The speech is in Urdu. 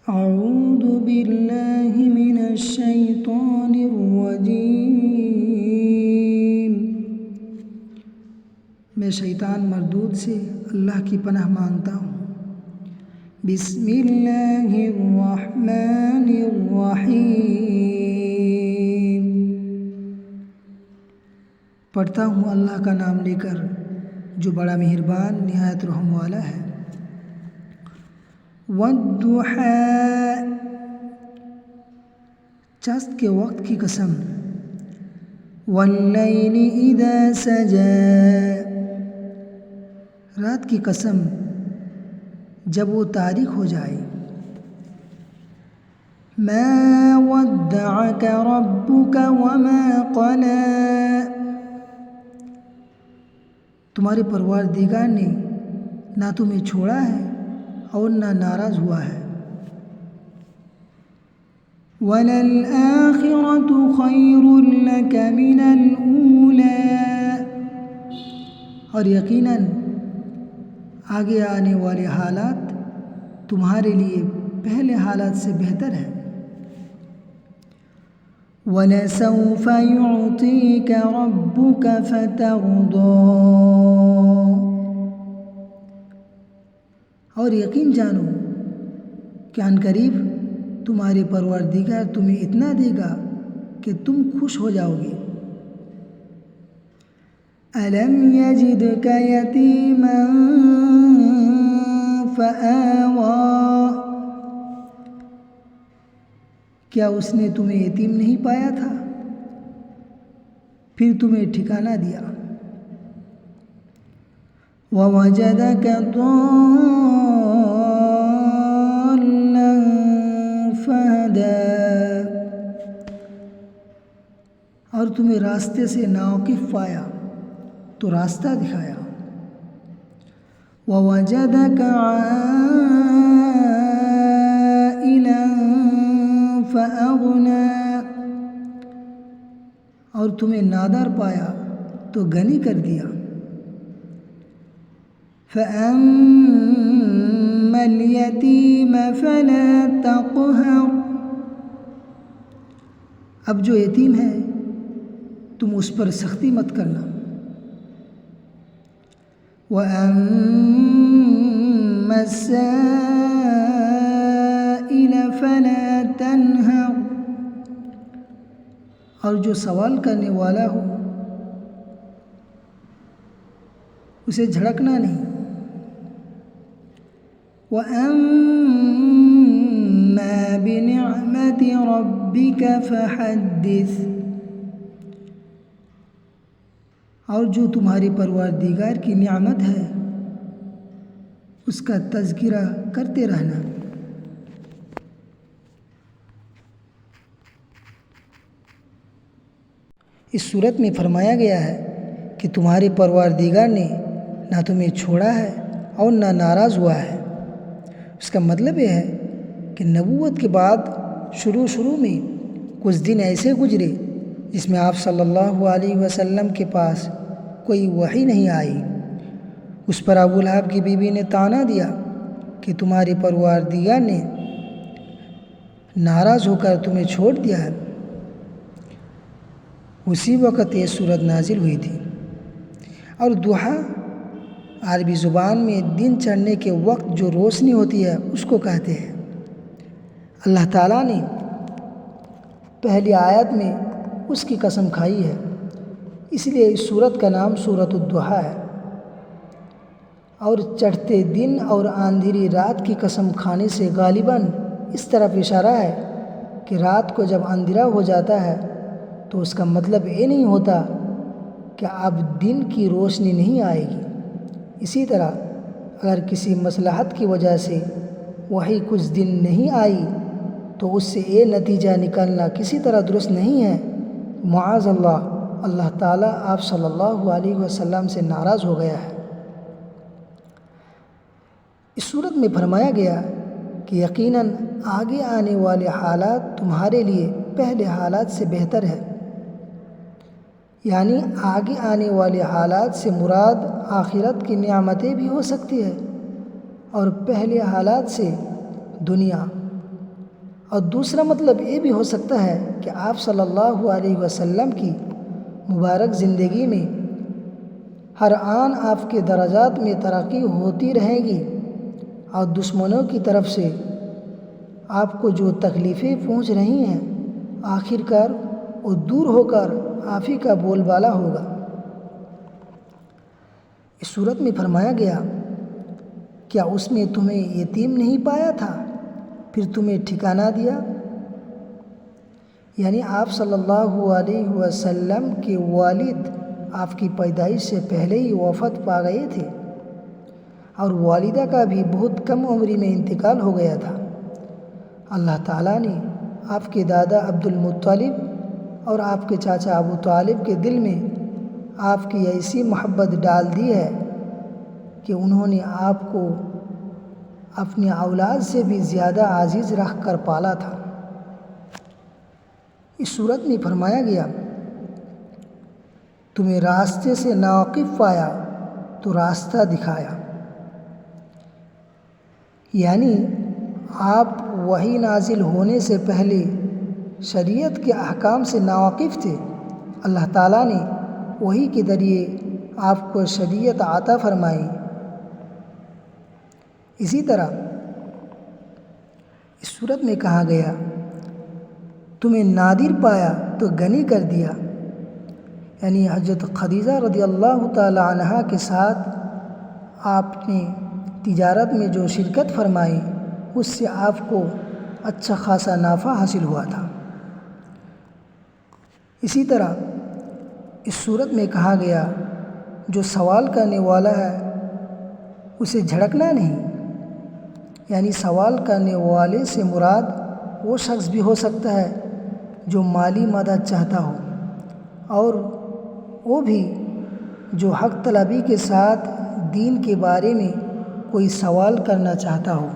أعوذ بالله من الشيطان الرجيم میں شیطان مردود سے اللہ کی پناہ مانگتا ہوں۔ بسم اللہ الرحمن الرحیم، پڑھتا ہوں اللہ کا نام لے کر جو بڑا مہربان نہایت رحم والا ہے۔ والضحیٰ، چست کے وقت کی قسم۔ واللیل اذا سجی، رات کی قسم جب وہ تاریک ہو جائے۔ ما ودعک ربک وما قلی، تمہارے پروردگار نے نہ تمہیں چھوڑا ہے اور نہ ناراض ہوا ہے۔ وَلَلْآخِرَةُ خَيْرٌ لَكَ مِنَ الْأُولَى، اور یقیناً آگے آنے والے حالات تمہارے لیے پہلے حالات سے بہتر ہے۔ وَلَسَوْفَ يُعْطِيكَ رَبُّكَ فَتَرْضَىٰ، اور یقین جانو کہ عن قریب تمہارے پروردگار تمہیں اتنا دے گا کہ تم خوش ہو جاؤ گے۔ أَلَمْ يَجِدْكَ يَتِيمًا فَآوَىٰ، کیا اس نے تمہیں یتیم نہیں پایا تھا پھر تمہیں ٹھکانہ دیا۔ وَوَجَدَكَ ضَالًّا فَهَدَىٰ، اور تمہیں راستے سے ناواقف پایا تو راستہ دکھایا۔ وَوَجَدَكَ عَائِلًا فَأَغْنَىٰ، اور تمہیں نادار پایا تو غنی کر دیا۔ فَأَمَّا الْيَتِيمَ فَلَا تَقْهَرْ، اب جو یتیم ہے تم اس پر سختی مت کرنا۔ وَأَمَّا السَّائِلَ فَلَا تَنْهَرْ، اور جو سوال کرنے والا ہو اسے جھڑکنا نہیں۔ وَأَمَّا بِنِعْمَةِ رَبِّكَ فَحَدِّثْ، اور جو تمہارے پروردگار کی نعمت ہے اس کا تذکرہ کرتے رہنا۔ اس صورت میں فرمایا گیا ہے کہ تمہارے پروردگار نے نہ تمہیں چھوڑا ہے اور نہ ناراض ہوا ہے۔ اس کا مطلب یہ ہے کہ نبوت کے بعد شروع میں کچھ دن ایسے گزرے جس میں آپ صلی اللہ علیہ وسلم کے پاس کوئی وحی نہیں آئی۔ اس پر ابو لہب کی بیوی نے طعنہ دیا کہ تمہارے پروردگار نے ناراض ہو کر تمہیں چھوڑ دیا ہے۔ اسی وقت یہ سورت نازل ہوئی تھی۔ اور ضحیٰ عربی زبان میں دن چڑھنے کے وقت جو روشنی ہوتی ہے اس کو کہتے ہیں۔ اللہ تعالیٰ نے پہلی آیت میں اس کی قسم کھائی ہے، اس لیے اس سورت کا نام سورۃ الضحیٰ ہے۔ اور چڑھتے دن اور اندھیری رات کی قسم کھانے سے غالباً اس طرف اشارہ ہے کہ رات کو جب اندھیرا ہو جاتا ہے تو اس کا مطلب یہ نہیں ہوتا کہ اب دن کی روشنی نہیں آئے گی۔ اسی طرح اگر کسی مصلحت کی وجہ سے وحی کچھ دن نہیں آئی تو اس سے یہ نتیجہ نکالنا کسی طرح درست نہیں ہے معاذ اللہ، اللہ تعالیٰ آپ صلی اللہ علیہ وسلم سے ناراض ہو گیا ہے۔ اس صورت میں فرمایا گیا کہ یقیناً آگے آنے والے حالات تمہارے لیے پہلے حالات سے بہتر ہے، یعنی آگے آنے والے حالات سے مراد آخرت کی نعمتیں بھی ہو سکتی ہے اور پہلے حالات سے دنیا اور دوسرا مطلب یہ بھی ہو سکتا ہے کہ آپ صلی اللہ علیہ وسلم کی مبارک زندگی میں ہر آن آپ کے درجات میں ترقی ہوتی رہے گی، اور دشمنوں کی طرف سے آپ کو جو تکلیفیں پہنچ رہی ہیں آخر کار وہ دور ہو کر آپ ہی کا بول بالا ہوگا۔ اس صورت میں فرمایا گیا، کیا اس نے تمہیں یتیم نہیں پایا تھا پھر تمہیں ٹھکانہ دیا؟ یعنی آپ صلی اللہ علیہ وسلم کے والد آپ کی پیدائش سے پہلے ہی وفات پا گئے تھے، اور والدہ کا بھی بہت کم عمری میں انتقال ہو گیا تھا۔ اللہ تعالیٰ نے آپ کے دادا عبد المطلب اور آپ کے چاچا ابو طالب کے دل میں آپ کی ایسی محبت ڈال دی ہے کہ انہوں نے آپ کو اپنی اولاد سے بھی زیادہ عزیز رکھ کر پالا تھا۔ اس صورت میں فرمایا گیا، تمہیں راستے سے ناواقف پایا تو راستہ دکھایا، یعنی آپ وحی نازل ہونے سے پہلے شریعت کے احکام سے ناواقف تھے، اللہ تعالیٰ نے وحی کے ذریعے آپ کو شریعت عطا فرمائی۔ اسی طرح اس صورت میں کہا گیا، تمہیں نادر پایا تو غنی کر دیا، یعنی حضرت خدیجہ رضی اللہ تعالی عنہا کے ساتھ آپ نے تجارت میں جو شرکت فرمائی اس سے آپ کو اچھا خاصا نفع حاصل ہوا تھا۔ اسی طرح اس صورت میں کہا گیا، جو سوال کرنے والا ہے اسے جھڑکنا نہیں، یعنی سوال کرنے والے سے مراد وہ شخص بھی ہو سکتا ہے جو مالی مدد چاہتا ہو، اور وہ بھی جو حق طلبی کے ساتھ دین کے بارے میں کوئی سوال کرنا چاہتا ہو۔